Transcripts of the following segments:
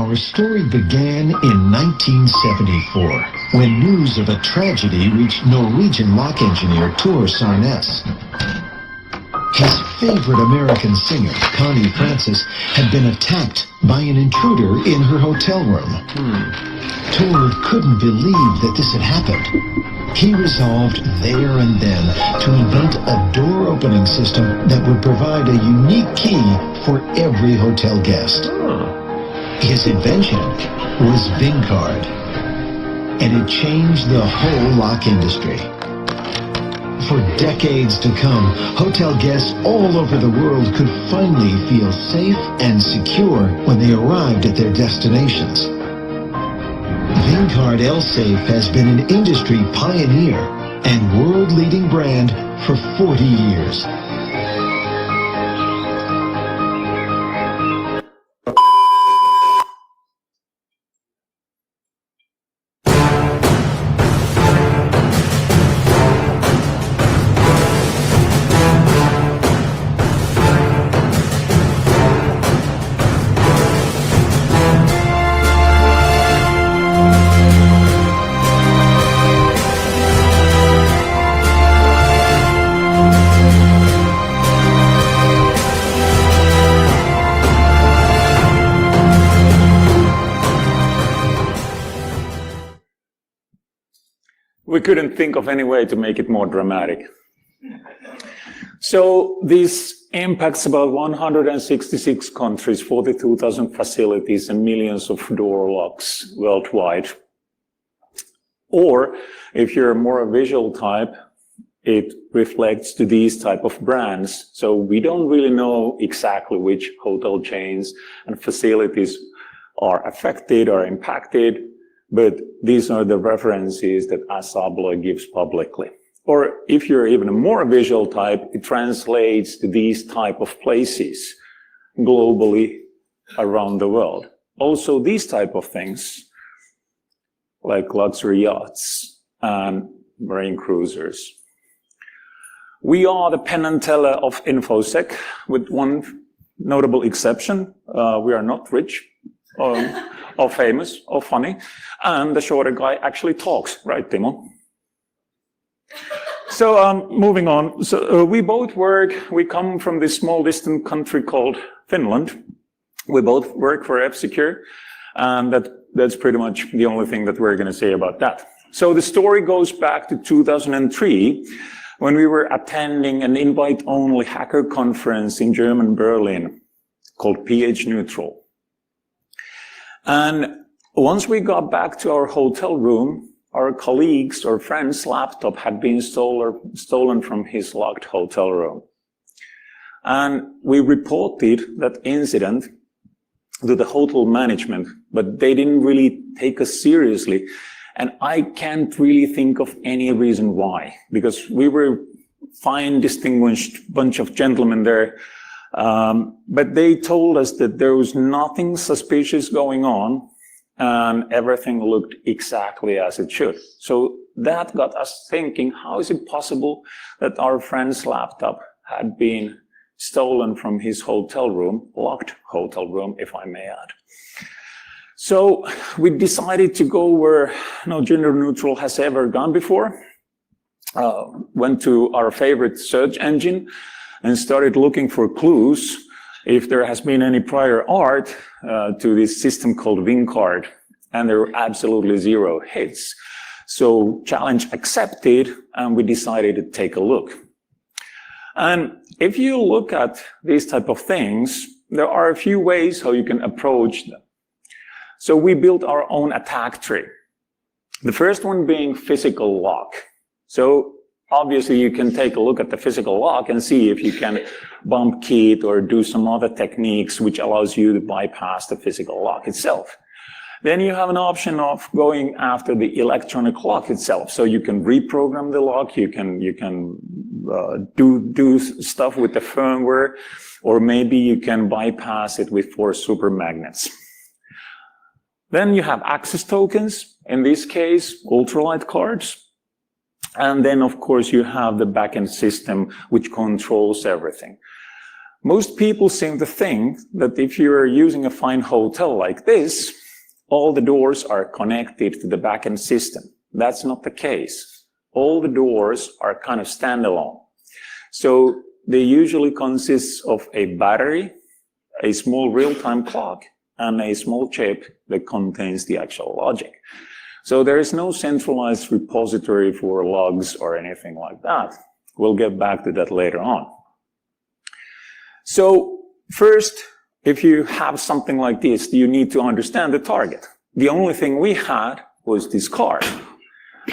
Our story began in 1974 when news of a tragedy reached Norwegian lock engineer Tor Sarnes. His favorite American singer, Connie Francis, had been attacked by an intruder in her hotel room. Tor couldn't believe that this had happened. He resolved there and then to invent a door-opening system that would provide a unique key for every hotel guest. His invention was VingCard, and it changed the whole lock industry. For decades to come, hotel guests all over the world could finally feel safe and secure when they arrived at their destinations. VingCard L-Safe has been an industry pioneer and world-leading brand for 40 years. We couldn't think of any way to make it more dramatic. So this impacts about 166 countries, 42,000 facilities, and millions of door locks worldwide. Or if you're more a visual type, it reflects to these type of brands. So we don't really know exactly which hotel chains and facilities are affected or impacted, but these are the references that Assa Abloy gives publicly. Or if you're even a more visual type, it translates to these type of places globally around the world. Also, these type of things, like luxury yachts and marine cruisers. We are the Penn and Teller of InfoSec, with one notable exception. We are not rich, or famous, or funny, and the shorter guy actually talks, right, Timo? So, moving on. So, we both work, we come from this small distant country called Finland. We both work for F-Secure, and that's pretty much the only thing that we're going to say about that. So, the story goes back to 2003, when we were attending an invite-only hacker conference in German Berlin called PH Neutral. And once we got back to our hotel room, our colleagues or friend's laptop had been stolen from his locked hotel room. And we reported that incident to the hotel management, but they didn't really take us seriously. And I can't really think of any reason why, because we were fine, distinguished bunch of gentlemen there. But they told us that there was nothing suspicious going on and everything looked exactly as it should. So that got us thinking, how is it possible that our friend's laptop had been stolen from his hotel room, locked hotel room, if I may add. So we decided to go where no gender neutral has ever gone before. Went to our favorite search engine and started looking for clues if there has been any prior art to this system called VingCard, and there were absolutely zero hits. So challenge accepted, and we decided to take a look. And if you look at these type of things, there are a few ways how you can approach them. So we built our own attack tree. The first one being physical lock. So obviously you can take a look at the physical lock and see if you can bump key it or do some other techniques which allows you to bypass the physical lock itself. Then you have an option of going after the electronic lock itself. So you can reprogram the lock, you can do stuff with the firmware, or maybe you can bypass it with 4 super magnets. Then you have access tokens, in this case, ultralight cards. And then, of course, you have the backend system which controls everything. Most people seem to think that if you're using a fine hotel like this, all the doors are connected to the backend system. That's not the case. All the doors are kind of standalone. So they usually consist of a battery, a small real-time clock, and a small chip that contains the actual logic. So there is no centralized repository for logs or anything like that. We'll get back to that later on. So first, if you have something like this, you need to understand the target. The only thing we had was this card.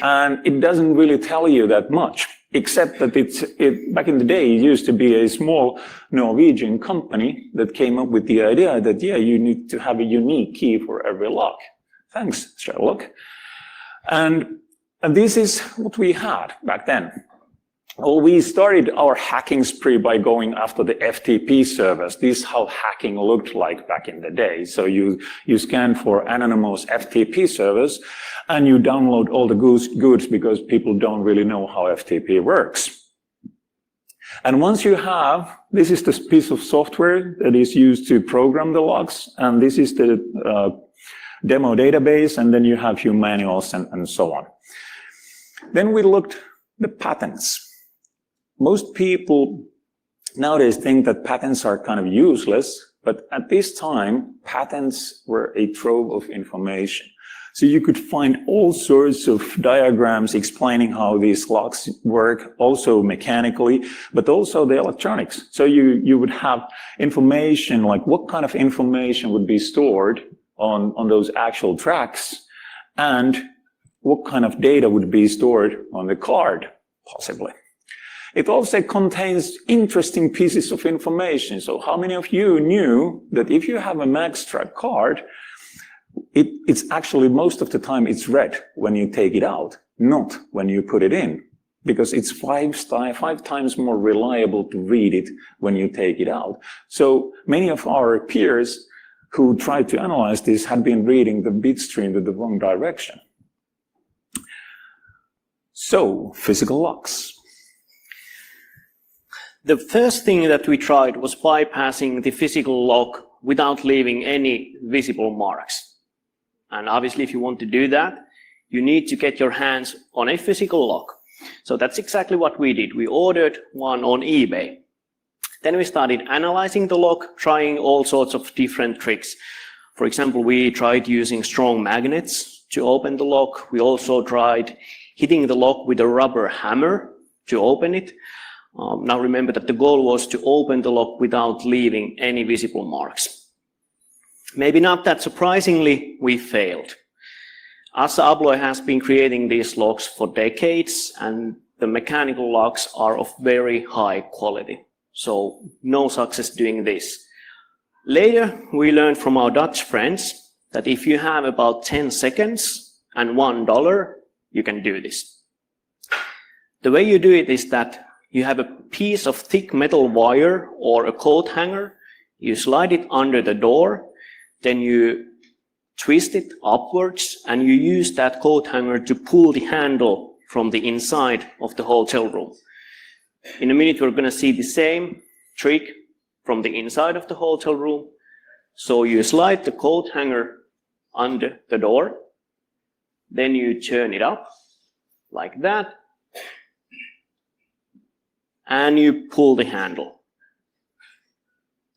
And it doesn't really tell you that much, except that back in the day, it used to be a small Norwegian company that came up with the idea that, yeah, you need to have a unique key for every lock. Thanks, Sherlock. And this is what we had back then. Well, we started our hacking spree by going after the FTP servers. This is how hacking looked like back in the day. So you scan for anonymous FTP servers and you download all the goods because people don't really know how FTP works. And once you have, this is the piece of software that is used to program the logs, and this is the demo database, and then you have your manuals and so on. Then we looked at the patents. Most people nowadays think that patents are kind of useless, but at this time, patents were a trove of information. So you could find all sorts of diagrams explaining how these locks work, also mechanically, but also the electronics. So you would have information like what kind of information would be stored on those actual tracks, and what kind of data would be stored on the card, possibly. It also contains interesting pieces of information. So how many of you knew that if you have a Magstrack card, it's actually most of the time it's red when you take it out, not when you put it in, because it's five times more reliable to read it when you take it out. So many of our peers who tried to analyze this had been reading the bit stream in the wrong direction. So, physical locks. The first thing that we tried was bypassing the physical lock without leaving any visible marks. And obviously, if you want to do that, you need to get your hands on a physical lock. So that's exactly what we did. We ordered one on eBay. Then we started analyzing the lock, trying all sorts of different tricks. For example, we tried using strong magnets to open the lock. We also tried hitting the lock with a rubber hammer to open it. Now remember that the goal was to open the lock without leaving any visible marks. Maybe not that surprisingly, we failed. Assa Abloy has been creating these locks for decades, and the mechanical locks are of very high quality. So no success doing this. Later, we learned from our Dutch friends that if you have about 10 seconds and $1, you can do this. The way you do it is that you have a piece of thick metal wire or a coat hanger, you slide it under the door, then you twist it upwards, and you use that coat hanger to pull the handle from the inside of the hotel room. In a minute, we're going to see the same trick from the inside of the hotel room. So you slide the coat hanger under the door, then you turn it up like that, and you pull the handle.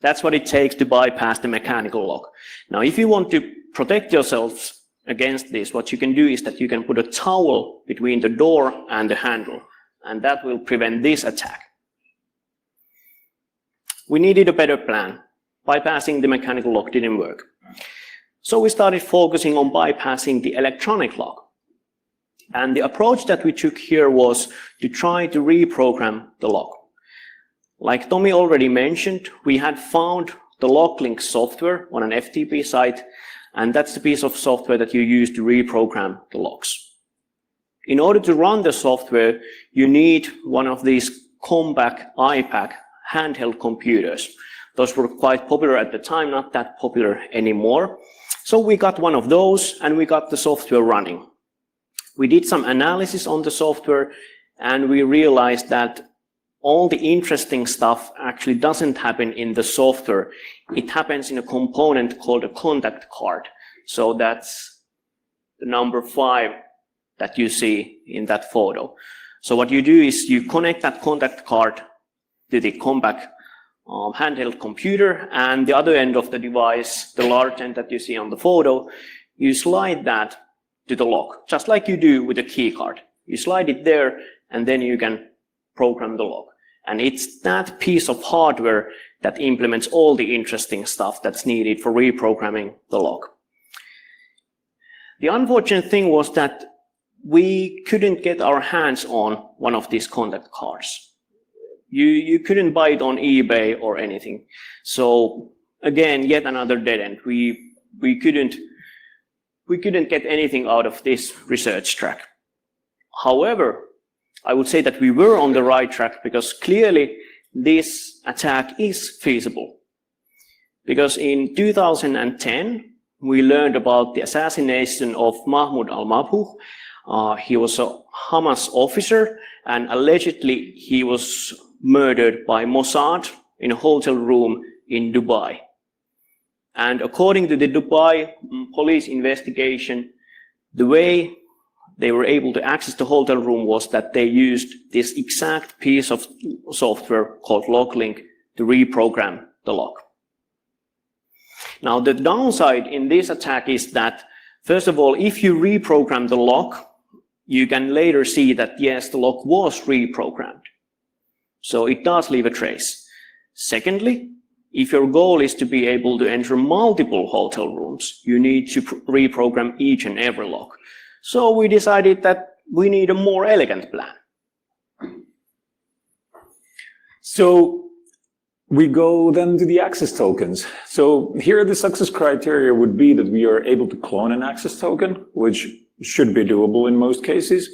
That's what it takes to bypass the mechanical lock. Now, if you want to protect yourselves against this, what you can do is that you can put a towel between the door and the handle, and that will prevent this attack. We needed a better plan. Bypassing the mechanical lock didn't work. So we started focusing on bypassing the electronic lock. And the approach that we took here was to try to reprogram the lock. Like Tomi already mentioned, we had found the LockLink software on an FTP site, and that's the piece of software that you use to reprogram the locks. In order to run the software, you need one of these compact iPad handheld computers. Those were quite popular at the time, not that popular anymore. So we got one of those and we got the software running. We did some analysis on the software and we realized that all the interesting stuff actually doesn't happen in the software. It happens in a component called a contact card. So that's the number 5 that you see in that photo. So what you do is you connect that contact card to the compact handheld computer, and the other end of the device, the large end that you see on the photo, you slide that to the lock, just like you do with a key card. You slide it there, and then you can program the lock. And it's that piece of hardware that implements all the interesting stuff that's needed for reprogramming the lock. The unfortunate thing was that we couldn't get our hands on one of these contact cards. You couldn't buy it on eBay or anything. So again, yet another dead end. We couldn't get anything out of this research track. However, I would say that we were on the right track, because clearly this attack is feasible. Because in 2010, we learned about the assassination of Mahmoud al-Mabhouh. He was a Hamas officer, and allegedly he was murdered by Mossad in a hotel room in Dubai. And according to the Dubai police investigation, the way they were able to access the hotel room was that they used this exact piece of software called LockLink to reprogram the lock. Now, the downside in this attack is that, first of all, if you reprogram the lock, you can later see that, yes, the lock was reprogrammed. So it does leave a trace. Secondly, if your goal is to be able to enter multiple hotel rooms, you need to reprogram each and every lock. So we decided that we need a more elegant plan. So we go then to the access tokens. So here the success criteria would be that we are able to clone an access token, which should be doable in most cases,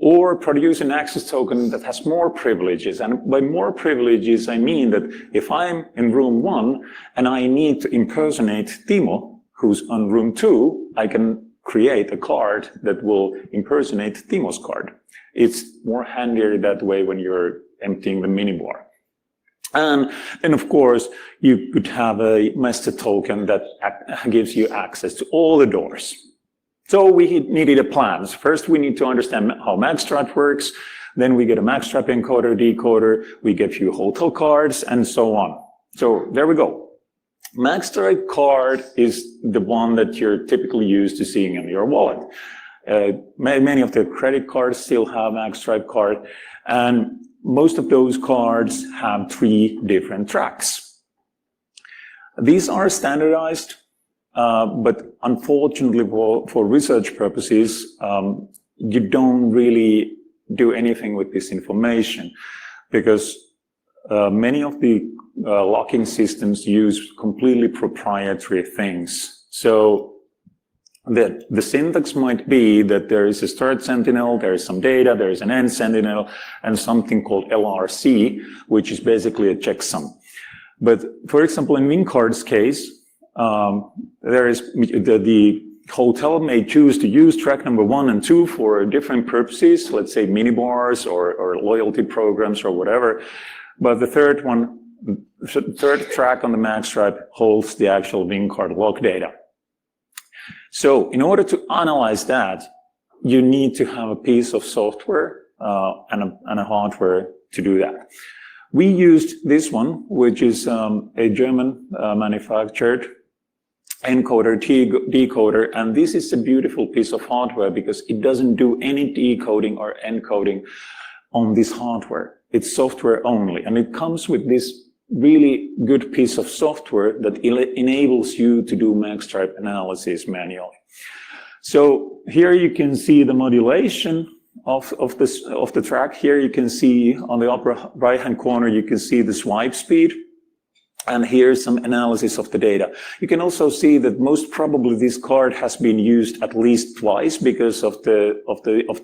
or produce an access token that has more privileges. And by more privileges, I mean that if I'm in room 1 and I need to impersonate Timo, who's on room 2, I can create a card that will impersonate Timo's card. It's more handier that way when you're emptying the minibar. And of course, you could have a master token that gives you access to all the doors. So we needed a plan. First, we need to understand how Magstripe works. Then we get a Magstripe encoder, decoder. We get a few hotel cards and so on. So there we go. Magstripe card is the one that you're typically used to seeing in your wallet. Many of the credit cards still have Magstripe card, and most of those cards have 3 different tracks. These are standardized. But unfortunately, for research purposes, you don't really do anything with this information, because many of the locking systems use completely proprietary things. So the syntax might be that there is a start sentinel, there is some data, there is an end sentinel, and something called LRC, which is basically a checksum. But for example, in WinCard's case, there is the hotel may choose to use track number 1 and 2 for different purposes, let's say minibars or loyalty programs or whatever. But the third track on the Magstripe holds the actual WinCard lock data. So in order to analyze that, you need to have a piece of software and a hardware to do that. We used this one, which is a German manufactured encoder, decoder, and this is a beautiful piece of hardware because it doesn't do any decoding or encoding on this hardware. It's software only, and it comes with this really good piece of software that enables you to do Magstripe analysis manually. So here you can see the modulation of the track. Here you can see on the upper right-hand corner, you can see the swipe speed. And here's some analysis of the data. You can also see that most probably this card has been used at least twice because of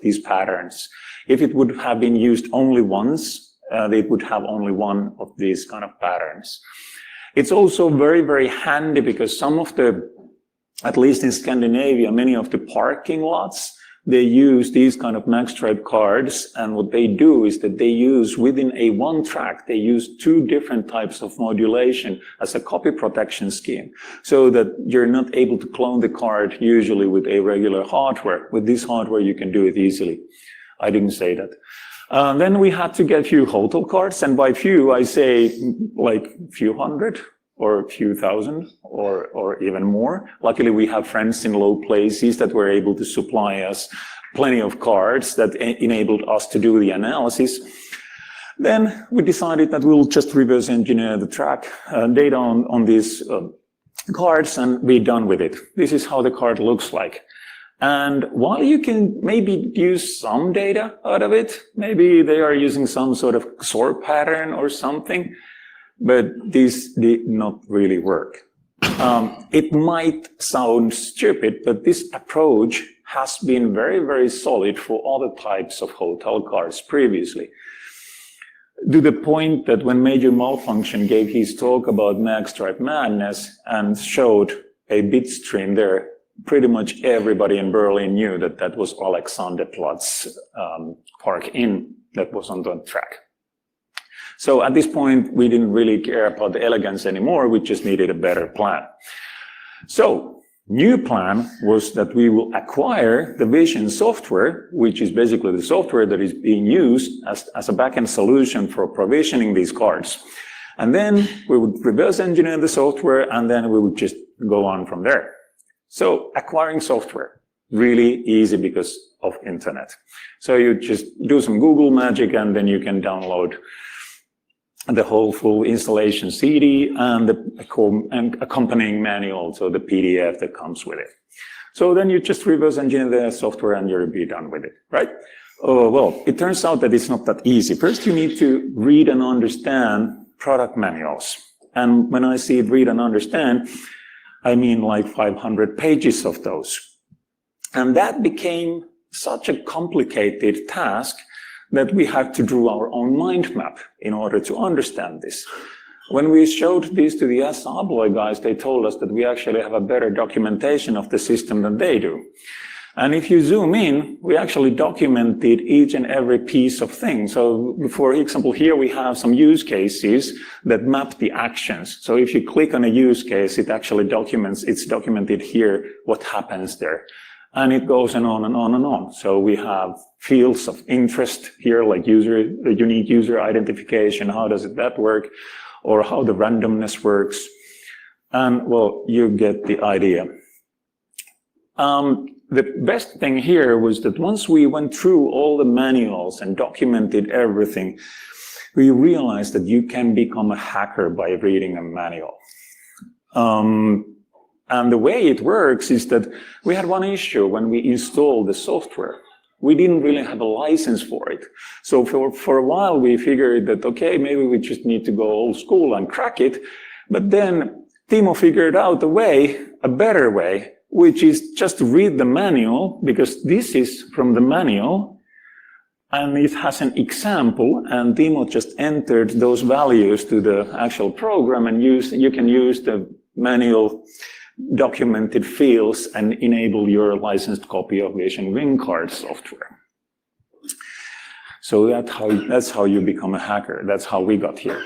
these patterns. If it would have been used only once, it would have only one of these kind of patterns. It's also very, very handy because some of the, at least in Scandinavia, many of the parking lots, they use these kind of magstripe cards, and what they do is that they use within a one track, they use two different types of modulation as a copy protection scheme, so that you're not able to clone the card usually with a regular hardware. With this hardware, you can do it easily. I didn't say that. Then we had to get a few hotel cards, and by few, I say like a few hundred or a few thousand or even more. Luckily, we have friends in low places that were able to supply us plenty of cards that enabled us to do the analysis. Then we decided that we'll just reverse engineer the track data on these cards and be done with it. This is how the card looks like. And while you can maybe use some data out of it, maybe they are using some sort of sort pattern or something, but this did not really work. It might sound stupid, but this approach has been very, very solid for other types of hotel cards previously. To the point that when Major Malfunction gave his talk about magstripe madness and showed a bit stream there, pretty much everybody in Berlin knew that that was Alexanderplatz Park Inn that was on the track. So at this point, we didn't really care about the elegance anymore. We just needed a better plan. So new plan was that we will acquire the Vision software, which is basically the software that is being used as a backend solution for provisioning these cards. And then we would reverse engineer the software, and then we would just go on from there. So acquiring software, really easy because of internet. So you just do some Google magic, and then you can download the whole full installation CD and the accompanying manual, so the PDF that comes with it. So then you just reverse engineer the software and you'll be done with it, right? Oh, well, it turns out that it's not that easy. First, you need to read and understand product manuals. And when I say read and understand, I mean like 500 pages of those. And that became such a complicated task that we had to draw our own mind map in order to understand this. When we showed this to the S-Abloy guys, they told us that we actually have a better documentation of the system than they do. And if you zoom in, we actually documented each and every piece of thing. So for example, here we have some use cases that map the actions. So if you click on a use case, it actually documents, it's documented here what happens there. And it goes on and on and on. So we have fields of interest here, like unique user identification. How does that work? Or how the randomness works. And well, you get the idea. The best thing here was that once we went through all the manuals and documented everything, we realized that you can become a hacker by reading a manual. And the way it works is that we had one issue when we installed the software. We didn't really have a license for it. So for a while, we figured that, okay, maybe we just need to go old school and crack it. But then Timo figured out a better way, which is just to read the manual, because this is from the manual, and it has an example, and Timo just entered those values to the actual program, and you can use the manual documented fields and enable your licensed copy of Vision Wing Card software. So that's how you become a hacker. That's how we got here.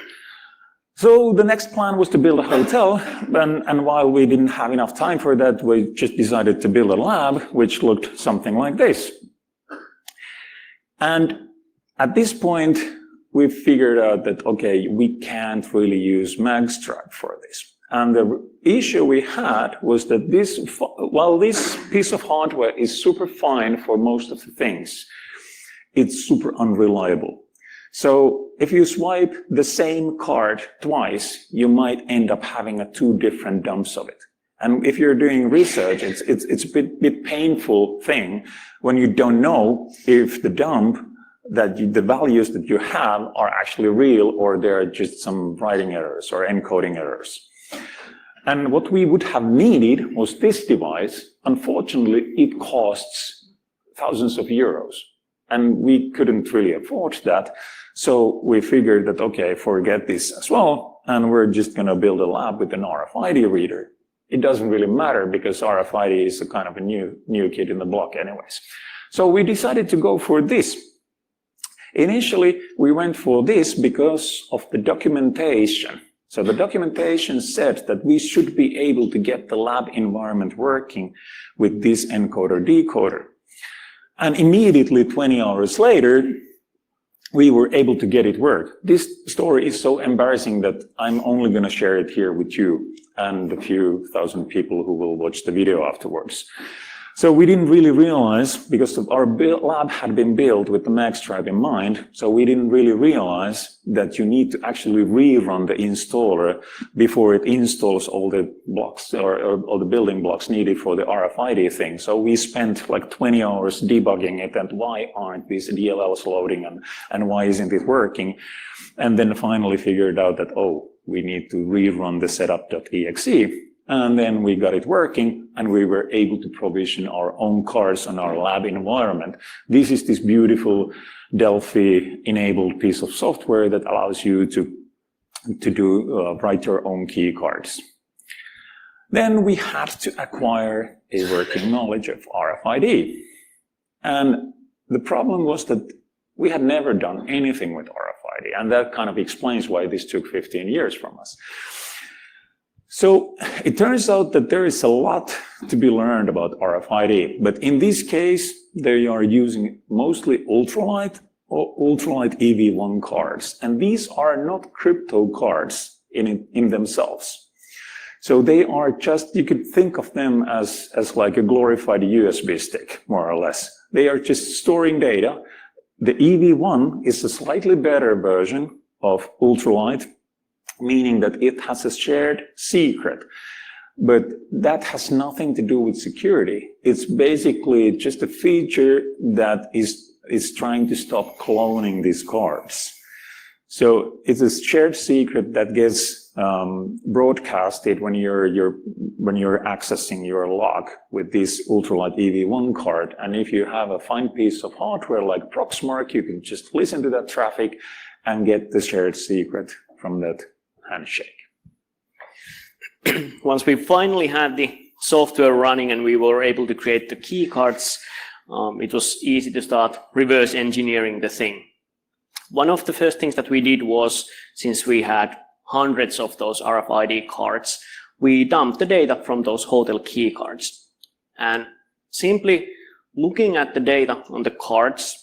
So the next plan was to build a hotel, and while we didn't have enough time for that, we just decided to build a lab, which looked something like this. And at this point, we figured out that, okay, we can't really use magstripe for this. And the issue we had was that while this piece of hardware is super fine for most of the things, it's super unreliable. So if you swipe the same card twice, you might end up having two different dumps of it. And if you're doing research, it's a bit painful thing when you don't know if the dump the values that you have are actually real, or they're just some writing errors or encoding errors. And what we would have needed was this device. Unfortunately, it costs thousands of euros, and we couldn't really afford that. So we figured that, okay, forget this as well, and we're just going to build a lab with an RFID reader. It doesn't really matter because RFID is a kind of a new kid in the block anyways. So we decided to go for this. Initially, we went for this because of the documentation. So the documentation said that we should be able to get the lab environment working with this encoder-decoder. And immediately, 20 hours later, we were able to get it work. This story is so embarrassing that I'm only going to share it here with you and a few thousand people who will watch the video afterwards. So we didn't really realize, because our lab had been built with the magstripe in mind, so we didn't really realize that you need to actually rerun the installer before it installs all the blocks or all the building blocks needed for the RFID thing. So we spent like 20 hours debugging it, and why aren't these DLLs loading, and why isn't it working? And then finally figured out that, oh, we need to rerun the setup.exe. And then we got it working, and we were able to provision our own cards on our lab environment. This is this beautiful Delphi-enabled piece of software that allows you to write your own key cards. Then we had to acquire a working knowledge of RFID. And the problem was that we had never done anything with RFID, and that kind of explains why this took 15 years from us. So it turns out that there is a lot to be learned about RFID, but in this case, they are using mostly ultralight or ultralight EV1 cards, and these are not crypto cards in themselves. So they are just, you could think of them as like a glorified USB stick, more or less. They are just storing data. The EV1 is a slightly better version of ultralight, meaning that it has a shared secret, but that has nothing to do with security. It's basically just a feature that is trying to stop cloning these cards. So it's a shared secret that gets broadcasted when you're accessing your log with this ultralight EV1 card. And if you have a fine piece of hardware like Proxmark, you can just listen to that traffic and get the shared secret from that handshake. Once we finally had the software running and we were able to create the key cards, it was easy to start reverse engineering the thing. One of the first things that we did was, since we had hundreds of those RFID cards, we dumped the data from those hotel key cards. And simply looking at the data on the cards,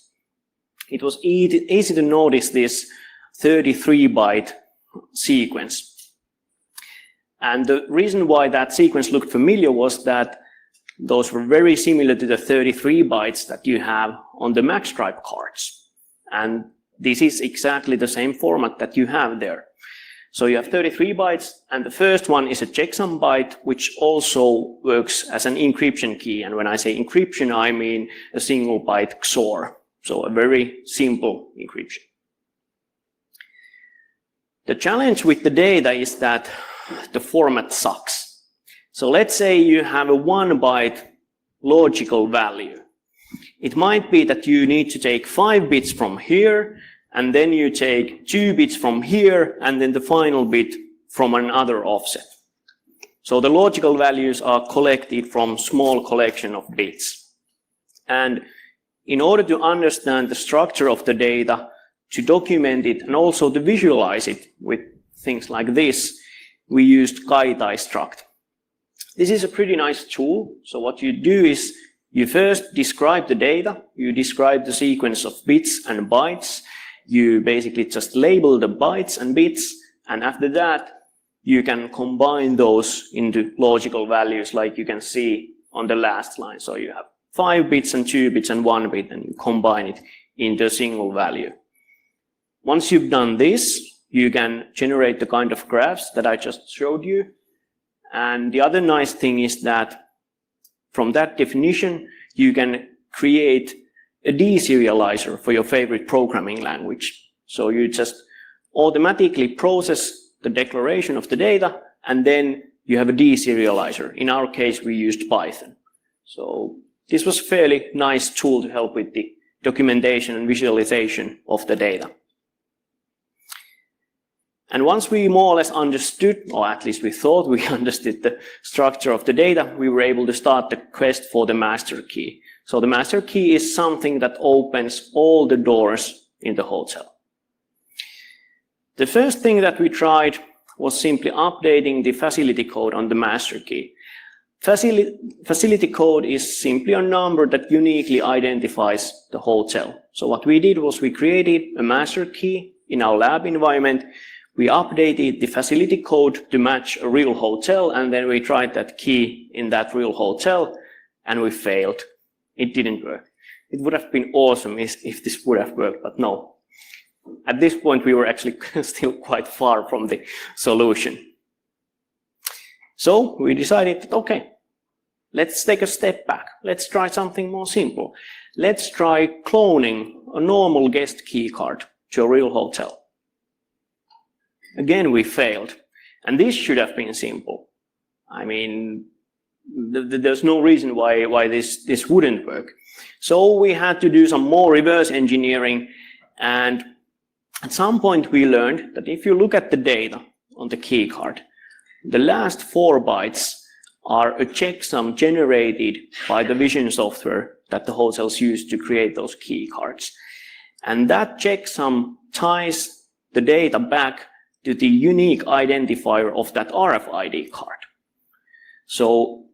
it was easy to notice this 33-byte sequence. And the reason why that sequence looked familiar was that those were very similar to the 33 bytes that you have on the magstripe cards. And this is exactly the same format that you have there. So you have 33 bytes, and the first one is a checksum byte, which also works as an encryption key. And when I say encryption, I mean a single byte XOR. So a very simple encryption. The challenge with the data is that the format sucks. So let's say you have a 1 byte logical value. It might be that you need to take 5 bits from here, and then you take 2 bits from here, and then the final bit from another offset. So the logical values are collected from small collection of bits. And in order to understand the structure of the data, to document it and also to visualize it with things like this, we used KaiTai-struct. This is a pretty nice tool. So what you do is you first describe the data, you describe the sequence of bits and bytes, you basically just label the bytes and bits, and after that you can combine those into logical values like you can see on the last line. So you have 5 bits and 2 bits and 1 bit, and you combine it into a single value. Once you've done this, you can generate the kind of graphs that I just showed you. And the other nice thing is that from that definition, you can create a deserializer for your favorite programming language. So you just automatically process the declaration of the data, and then you have a deserializer. In our case, we used Python. So this was a fairly nice tool to help with the documentation and visualization of the data. And once we more or less understood, or at least we thought we understood the structure of the data, we were able to start the quest for the master key. So the master key is something that opens all the doors in the hotel. The first thing that we tried was simply updating the facility code on the master key. Facility code is simply a number that uniquely identifies the hotel. So what we did was we created a master key in our lab environment. We updated the facility code to match a real hotel, and then we tried that key in that real hotel, and we failed. It didn't work. It would have been awesome if this would have worked, but no. At this point, we were actually still quite far from the solution. So we decided, okay, let's take a step back. Let's try something more simple. Let's try cloning a normal guest key card to a real hotel. Again, we failed. And this should have been simple. I mean, there's no reason why this wouldn't work. So we had to do some more reverse engineering. And at some point, we learned that if you look at the data on the key card, the last 4 bytes are a checksum generated by the vision software that the hotels use to create those key cards. And that checksum ties the data back to the unique identifier of that RFID card. So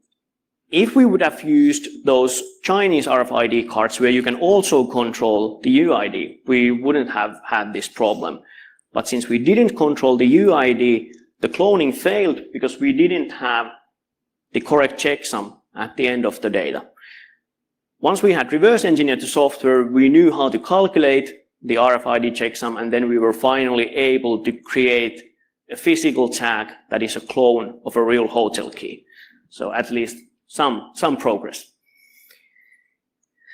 if we would have used those Chinese RFID cards where you can also control the UID, we wouldn't have had this problem. But since we didn't control the UID, the cloning failed because we didn't have the correct checksum at the end of the data. Once we had reverse engineered the software, we knew how to calculate the RFID checksum, and then we were finally able to create a physical tag that is a clone of a real hotel key. So at least some progress.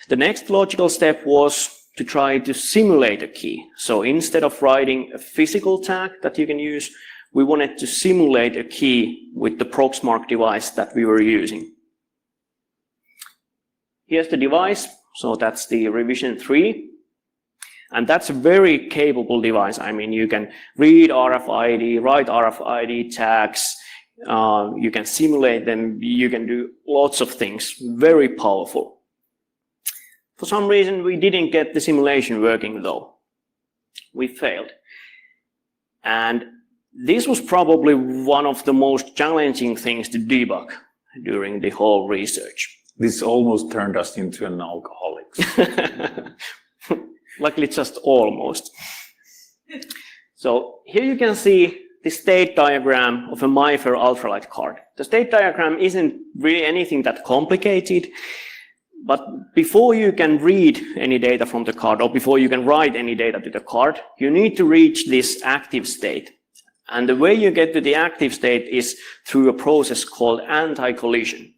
The next logical step was to try to simulate a key. So instead of writing a physical tag that you can use, we wanted to simulate a key with the Proxmark device that we were using. Here's the device. So that's the Revision 3. And that's a very capable device. I mean, you can read RFID, write RFID tags, you can simulate them, you can do lots of things. Very powerful. For some reason, we didn't get the simulation working though. We failed. And this was probably one of the most challenging things to debug during the whole research. This almost turned us into an alcoholics. Luckily, just almost. So here you can see the state diagram of a MyFair ultralight card. The state diagram isn't really anything that complicated, but before you can read any data from the card or before you can write any data to the card, you need to reach this active state. And the way you get to the active state is through a process called anti-collision.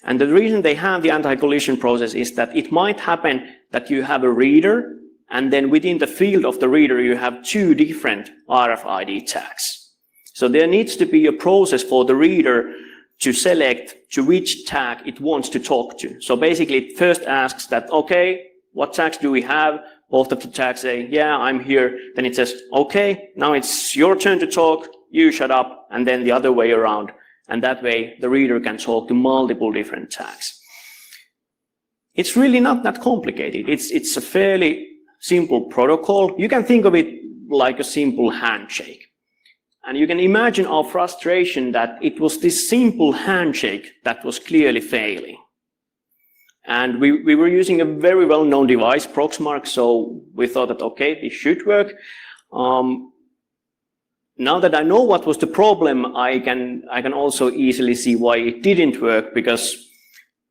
And the reason they have the anti-collision process is that it might happen that you have a reader, and then within the field of the reader, you have 2 different RFID tags. So there needs to be a process for the reader to select to which tag it wants to talk to. So basically, it first asks that, okay, what tags do we have? Both of the tags say, yeah, I'm here. Then it says, okay, now it's your turn to talk. You shut up. And then the other way around. And that way, the reader can talk to multiple different tags. It's really not that complicated. It's a fairly simple protocol. You can think of it like a simple handshake. And you can imagine our frustration that it was this simple handshake that was clearly failing. And we were using a very well-known device, Proxmark, so we thought that, okay, this should work. Now that I know what was the problem, I can also easily see why it didn't work, because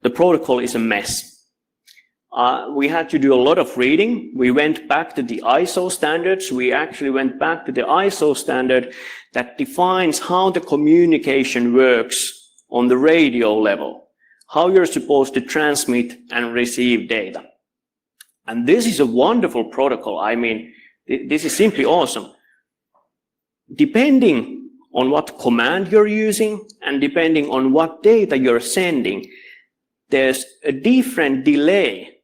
the protocol is a mess. We had to do a lot of reading. We went back to the ISO standards. We actually went back to the ISO standard that defines how the communication works on the radio level, how you're supposed to transmit and receive data. And this is a wonderful protocol. I mean, this is simply awesome. Depending on what command you're using and depending on what data you're sending, there's a different delay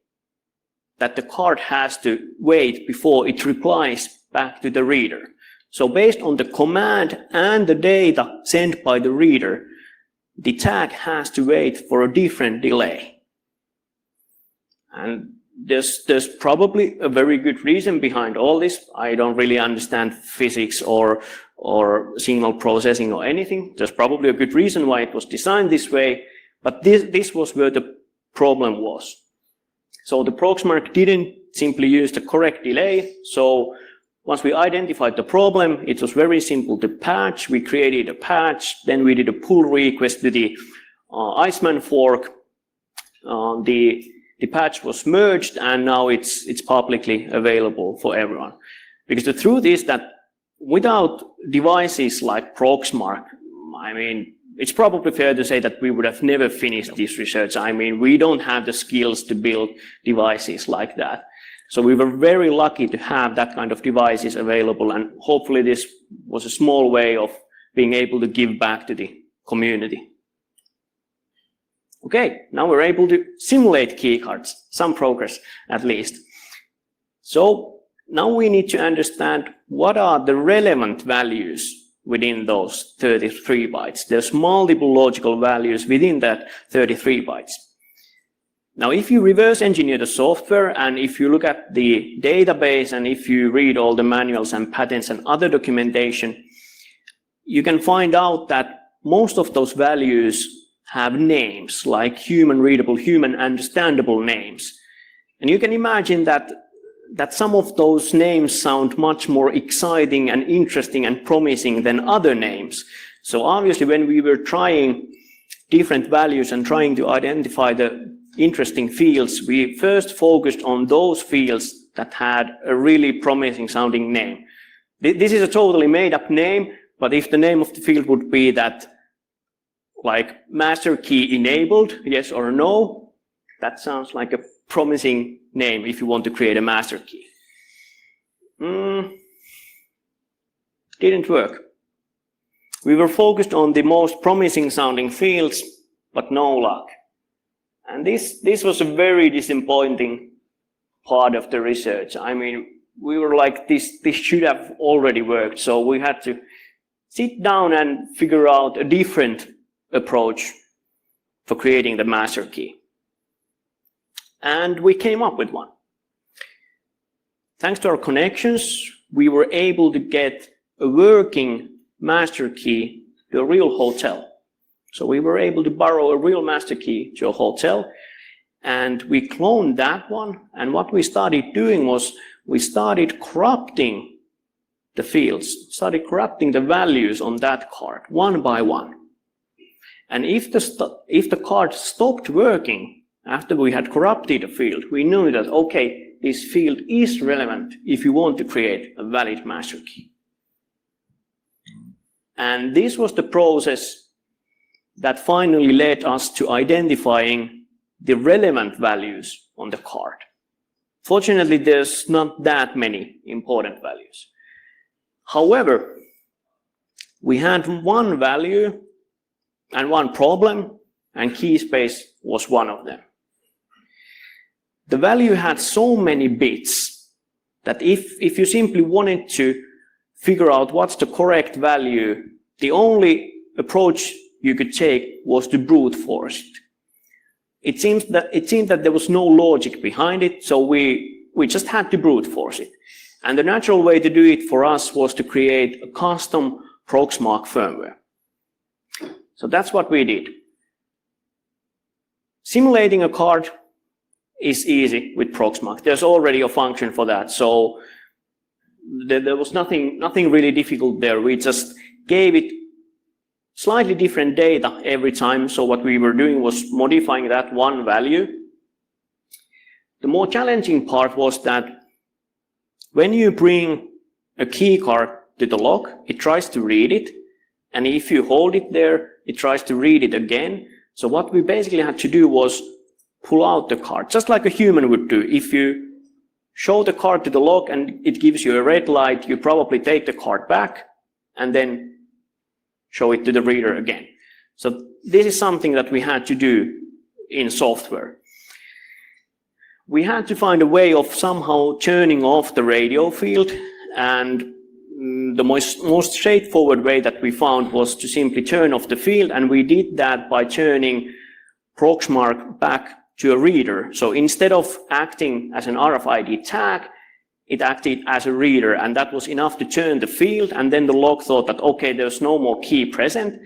that the card has to wait before it replies back to the reader. So based on the command and the data sent by the reader, the tag has to wait for a different delay. And there's probably a very good reason behind all this. I don't really understand physics or signal processing or anything. There's probably a good reason why it was designed this way, but this was where the problem was. So the Proxmark didn't simply use the correct delay. So once we identified the problem, it was very simple to patch. We created a patch, then we did a pull request to the Iceman fork. The patch was merged, and now it's publicly available for everyone. Because the truth is that without devices like Proxmark, I mean, it's probably fair to say that we would have never finished this research. I mean, we don't have the skills to build devices like that. So we were very lucky to have that kind of devices available, and hopefully this was a small way of being able to give back to the community. Okay, now we're able to simulate keycards, some progress at least. So now we need to understand what are the relevant values within those 33 bytes. There's multiple logical values within that 33 bytes. Now, if you reverse engineer the software, and if you look at the database, and if you read all the manuals and patents and other documentation, you can find out that most of those values have names, like human readable, human understandable names. And you can imagine that some of those names sound much more exciting and interesting and promising than other names. So obviously, when we were trying different values and trying to identify the interesting fields, we first focused on those fields that had a really promising sounding name. This is a totally made up name, but if the name of the field would be that, like master key enabled, yes or no, that sounds like a promising name if you want to create a master key. Didn't work. We were focused on the most promising sounding fields, but no luck. And this was a very disappointing part of the research. I mean, we were like, this should have already worked. So we had to sit down and figure out a different approach for creating the master key. And we came up with one. Thanks to our connections, we were able to get a working master key to a real hotel. So we were able to borrow a real master key to a hotel, and we cloned that one. And what we started doing was we started corrupting the fields, started corrupting the values on that card one by one. And if the card stopped working after we had corrupted a field, we knew that, okay, this field is relevant if you want to create a valid master key. And this was the process that finally led us to identifying the relevant values on the card. Fortunately, there's not that many important values. However, we had one value and one problem, and key space was one of them. The value had so many bits that if you simply wanted to figure out what's the correct value, the only approach you could take was to brute force it. It seemed that there was no logic behind it, so we just had to brute force it. And the natural way to do it for us was to create a custom Proxmark firmware. So that's what we did. Simulating a card is easy with Proxmark. There's already a function for that, so there was nothing really difficult there. We just gave it slightly different data every time. So what we were doing was modifying that one value. The more challenging part was that when you bring a key card to the lock, it tries to read it. And if you hold it there, it tries to read it again. So what we basically had to do was pull out the card, just like a human would do. If you show the card to the lock and it gives you a red light, you probably take the card back and then show it to the reader again. So this is something that we had to do in software. We had to find a way of somehow turning off the radio field, and the most straightforward way that we found was to simply turn off the field, and we did that by turning Proxmark back to a reader. So instead of acting as an RFID tag, it acted as a reader, and that was enough to turn the field, and then the log thought that, okay, there's no more key present,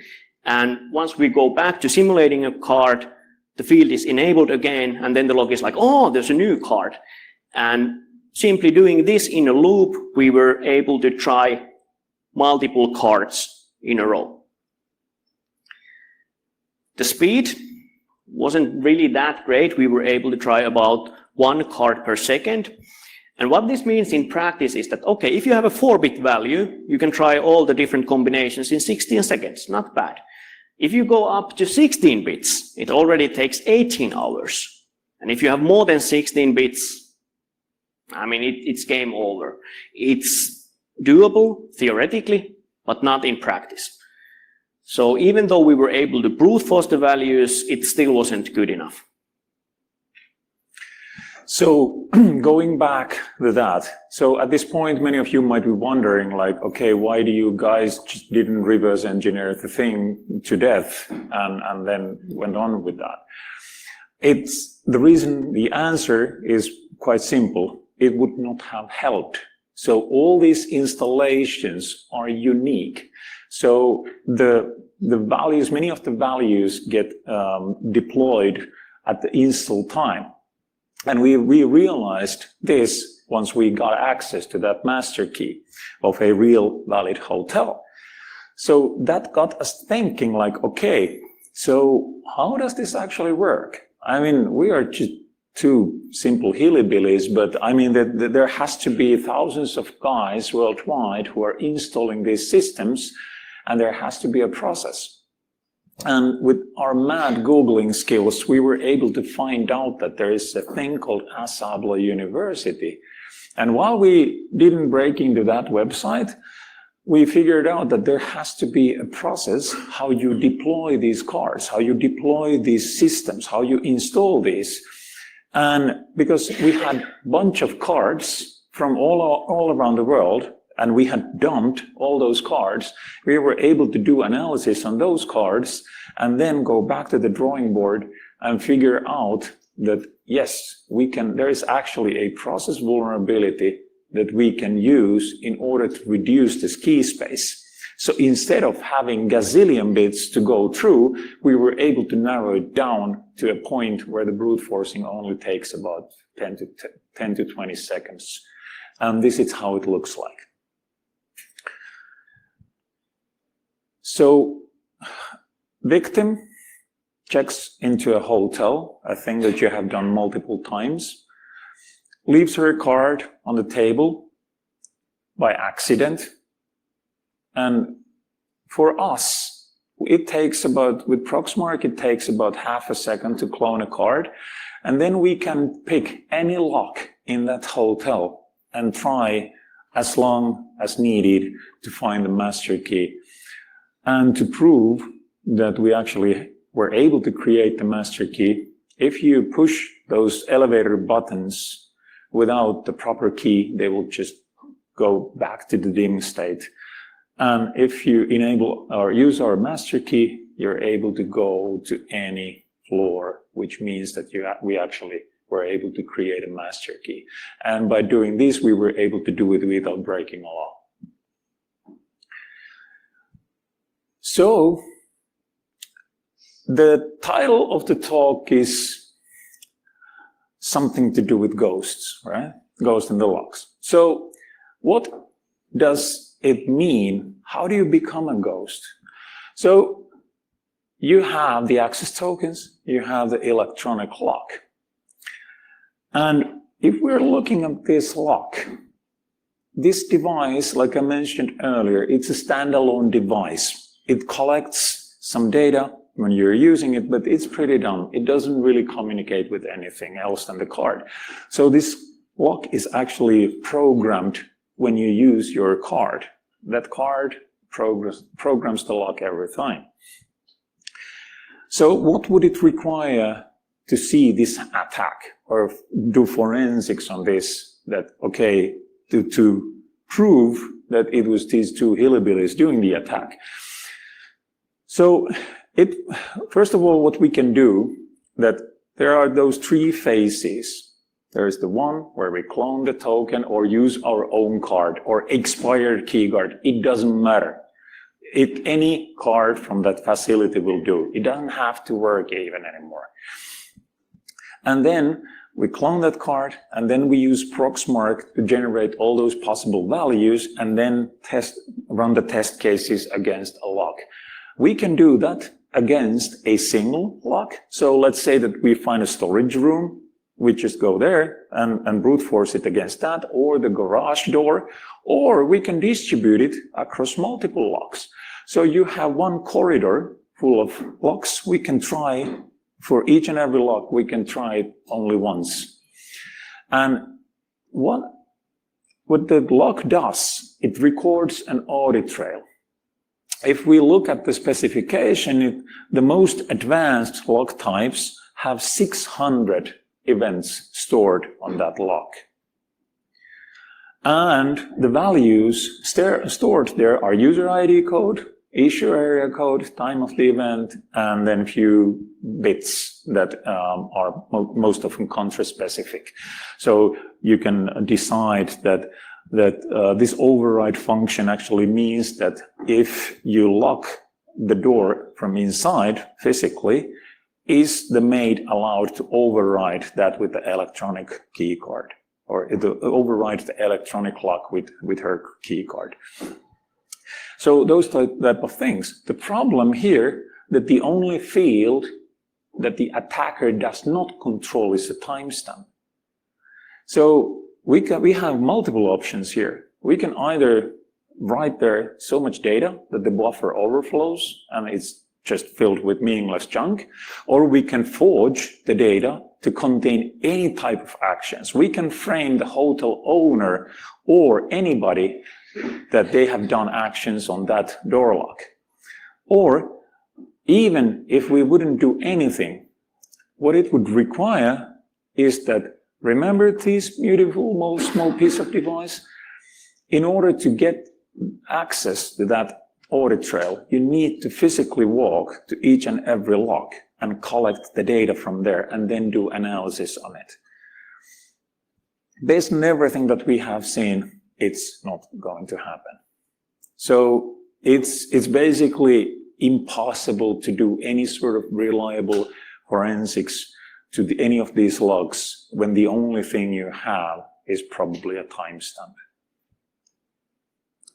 and once we go back to simulating a card, the field is enabled again, and then the log is like, oh, there's a new card. And simply doing this in a loop, we were able to try multiple cards in a row. The speed wasn't really that great. We were able to try about 1 card per second. And what this means in practice is that, okay, if you have a 4-bit value, you can try all the different combinations in 16 seconds, not bad. If you go up to 16 bits, it already takes 18 hours. And if you have more than 16 bits, I mean, it's game over. It's doable theoretically, but not in practice. So even though we were able to brute force the values, it still wasn't good enough. So going back to that, so at this point, many of you might be wondering, like, okay, why do you guys just didn't reverse engineer the thing to death and then went on with that? It's the reason, the answer is quite simple. It would not have helped. So all these installations are unique. So the values, many of the values get deployed at the install time. And we realized this once we got access to that master key of a real valid hotel. So that got us thinking like, okay, so how does this actually work? I mean, we are just two simple hillbillies, but I mean that there has to be thousands of guys worldwide who are installing these systems, and there has to be a process. And with our mad Googling skills, we were able to find out that there is a thing called Asabla University. And while we didn't break into that website, we figured out that there has to be a process how you deploy these cards, how you deploy these systems, how you install these. And because we had a bunch of cards from all around the world, and we had dumped all those cards, we were able to do analysis on those cards and then go back to the drawing board and figure out that, yes, we can, there is actually a process vulnerability that we can use in order to reduce this key space. So instead of having gazillion bits to go through, we were able to narrow it down to a point where the brute forcing only takes about 10 to 20 seconds. And this is how it looks like. So victim checks into a hotel, a thing that you have done multiple times, leaves her card on the table by accident. And for us, it takes about, with Proxmark, it takes about half a second to clone a card. And then we can pick any lock in that hotel and try as long as needed to find the master key. And to prove that we actually were able to create the master key, if you push those elevator buttons without the proper key, they will just go back to the dim state. And if you enable or use our master key, you're able to go to any floor, which means that we actually were able to create a master key. And by doing this, we were able to do it without breaking a law. So the title of the talk is something to do with ghosts, right? Ghosts and the locks. So what does it mean? How do you become a ghost? So you have the access tokens, you have the electronic lock. And if we're looking at this lock, this device, like I mentioned earlier, it's a standalone device. It collects some data when you're using it, but it's pretty dumb. It doesn't really communicate with anything else than the card. So this lock is actually programmed when you use your card. That card programs the lock every time. So what would it require to see this attack or do forensics on this? That, okay, to prove that it was these two hillbillies doing the attack. So first of all, what we can do, that there are those three phases. There is the one where we clone the token or use our own card or expired key card. It doesn't matter. Any card from that facility will do. It doesn't have to work even anymore. And then we clone that card, and then we use Proxmark to generate all those possible values, and then run the test cases against a lock. We can do that against a single lock. So let's say that we find a storage room. We just go there and brute force it against that, or the garage door, or we can distribute it across multiple locks. So you have one corridor full of locks. We can try for each and every lock, we can try it only once. And what the lock does, it records an audit trail. If we look at the specification, the most advanced lock types have 600 events stored on that lock. And the values stored there are user ID code, issue area code, time of the event, and then a few bits that are most often country-specific. So you can decide that this override function actually means that if you lock the door from inside physically, is the maid allowed to override that with the electronic key card, or it override the electronic lock with her key card. So those type of things. The problem here, that the only field that the attacker does not control is the timestamp. So we have multiple options here. We can either write there so much data that the buffer overflows and it's just filled with meaningless junk, or we can forge the data to contain any type of actions. We can frame the hotel owner or anybody that they have done actions on that door lock. Or even if we wouldn't do anything, what it would require is that, remember this beautiful small piece of device? In order to get access to that audit trail, you need to physically walk to each and every lock and collect the data from there and then do analysis on it. Based on everything that we have seen, it's not going to happen. So it's basically impossible to do any sort of reliable forensics to any of these logs when the only thing you have is probably a timestamp.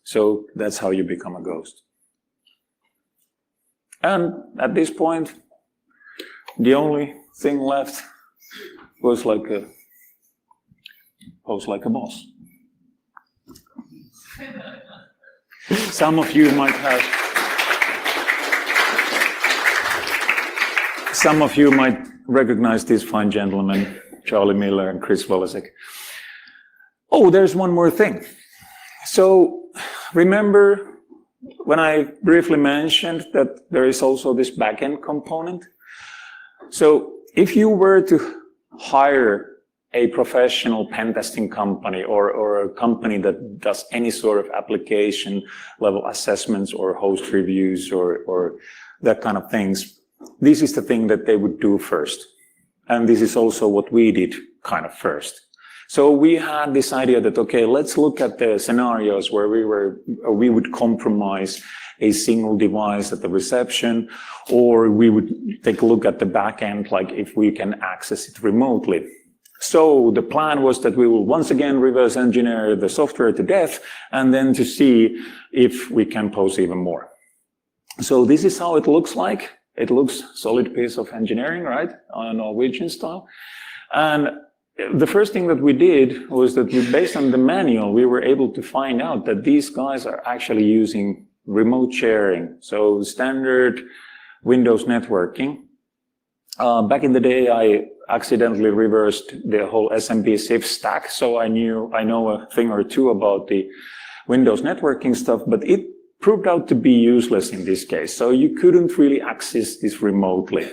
So that's how you become a ghost. And at this point, the only thing left was like a pose like a boss. Some of you might recognize these fine gentlemen, Charlie Miller and Chris Volosek. Oh, there's one more thing. So remember when I briefly mentioned that there is also this backend component? So if you were to hire a professional pen testing company or a company that does any sort of application level assessments or host reviews or that kind of things, this is the thing that they would do first. And this is also what we did kind of first. So we had this idea that, okay, let's look at the scenarios where we would compromise a single device at the reception, or we would take a look at the back end, like if we can access it remotely. So the plan was that we will once again reverse engineer the software to death and then to see if we can pose even more. So this is how it looks like. It looks solid piece of engineering, right? On a Norwegian style. And the first thing that we did was that based on the manual, we were able to find out that these guys are actually using remote sharing. So standard Windows networking. Back in the day, I accidentally reversed the whole SMB SIF stack. So I know a thing or two about the Windows networking stuff, but it proved out to be useless in this case. So you couldn't really access this remotely.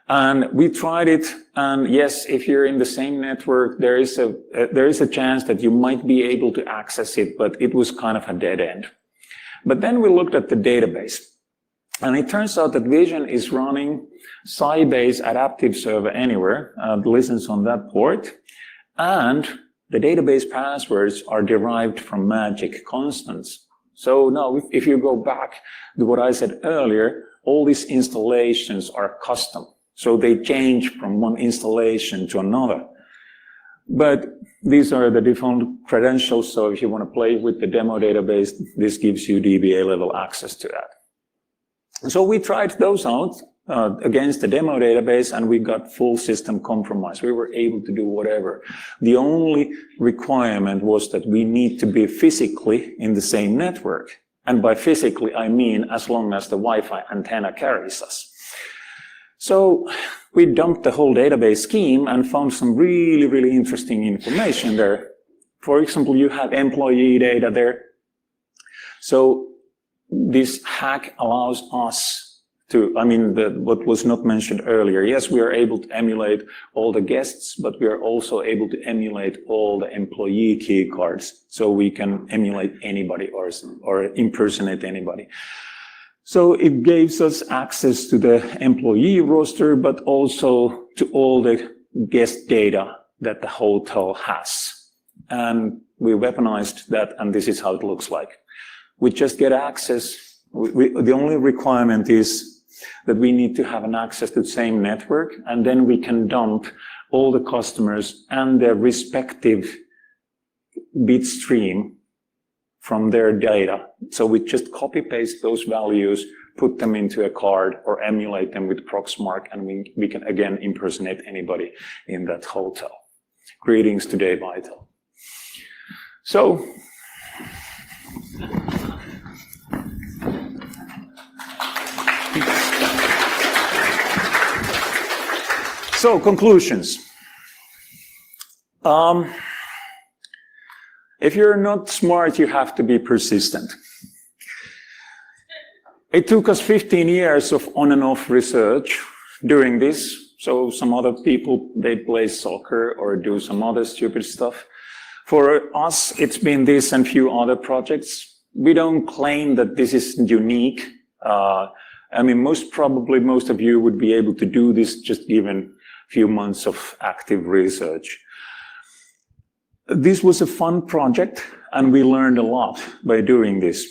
And we tried it, and yes, if you're in the same network, there is a chance that you might be able to access it, but it was kind of a dead end. But then we looked at the database, and it turns out that Vision is running Sybase Adaptive Server Anywhere, listens on that port, and the database passwords are derived from magic constants. So now, if you go back to what I said earlier, all these installations are custom. So they change from one installation to another. But these are the default credentials. So if you want to play with the demo database, this gives you DBA level access to that. So we tried those out against the demo database, and we got full system compromise. We were able to do whatever. The only requirement was that we need to be physically in the same network. And by physically, I mean as long as the Wi-Fi antenna carries us. So we dumped the whole database scheme and found some really, really interesting information there. For example, you have employee data there. So this hack allows us to, what was not mentioned earlier. Yes, we are able to emulate all the guests, but we are also able to emulate all the employee key cards. So we can emulate anybody or impersonate anybody. So it gives us access to the employee roster, but also to all the guest data that the hotel has. And we weaponized that, and this is how it looks like. We just get access. The only requirement is that we need to have an access to the same network, and then we can dump all the customers and their respective bit stream from their data. So we just copy paste those values, put them into a card, or emulate them with Proxmark, and we can again impersonate anybody in that hotel. Greetings to Dave Vital. So, conclusions. If you're not smart, you have to be persistent. It took us 15 years of on and off research doing this. So some other people, they play soccer or do some other stupid stuff. For us, it's been this and few other projects. We don't claim that this is unique. Most of you would be able to do this just given a few months of active research. This was a fun project, and we learned a lot by doing this.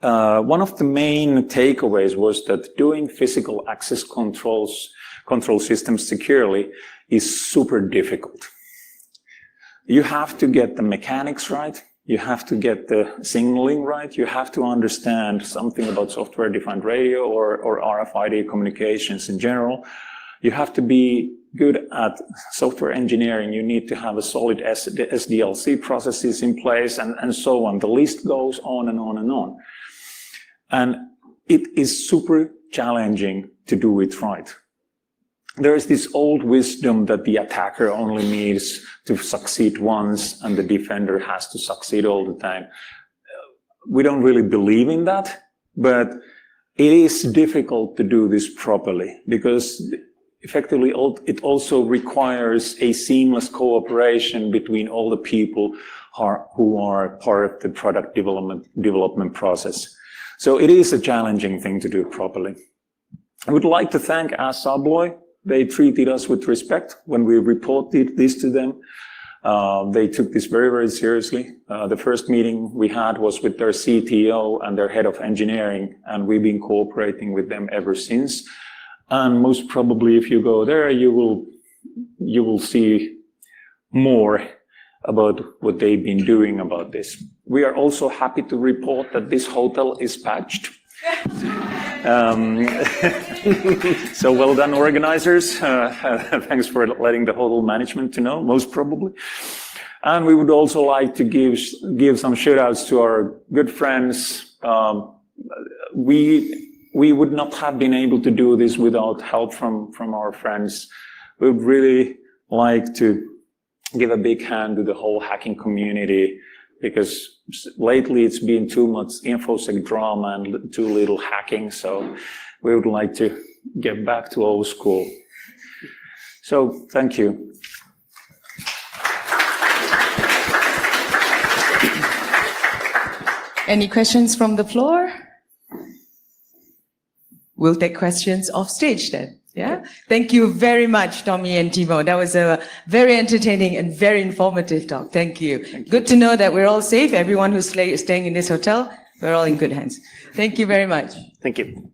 One of the main takeaways was that doing physical access control systems securely is super difficult. You have to get the mechanics right. You have to get the signaling right. You have to understand something about software-defined radio or RFID communications in general. You have to be good at software engineering. You need to have a solid SDLC processes in place, and so on. The list goes on and on and on. And it is super challenging to do it right. There is this old wisdom that the attacker only needs to succeed once and the defender has to succeed all the time. We don't really believe in that, but it is difficult to do this properly because effectively it also requires a seamless cooperation between all the people who are part of the product development process. So it is a challenging thing to do properly. I would like to thank Asabloy. They treated us with respect when we reported this to them. They took this very, very seriously. The first meeting we had was with their CTO and their head of engineering, and we've been cooperating with them ever since. And most probably, if you go there, you will see more about what they've been doing about this. We are also happy to report that this hotel is patched. So well done, organizers. Thanks for letting the hotel management to know, most probably. And we would also like to give some shout outs to our good friends. We would not have been able to do this without help from our friends. We would really like to give a big hand to the whole hacking community, because lately it's been too much InfoSec drama and too little hacking. So we would like to get back to old school. So thank you. Any questions from the floor? We'll take questions off stage then. Yeah. Thank you very much, Tomi and Timo. That was a very entertaining and very informative talk. Thank you. Good to know that we're all safe. Everyone who's staying in this hotel, we're all in good hands. Thank you very much. Thank you.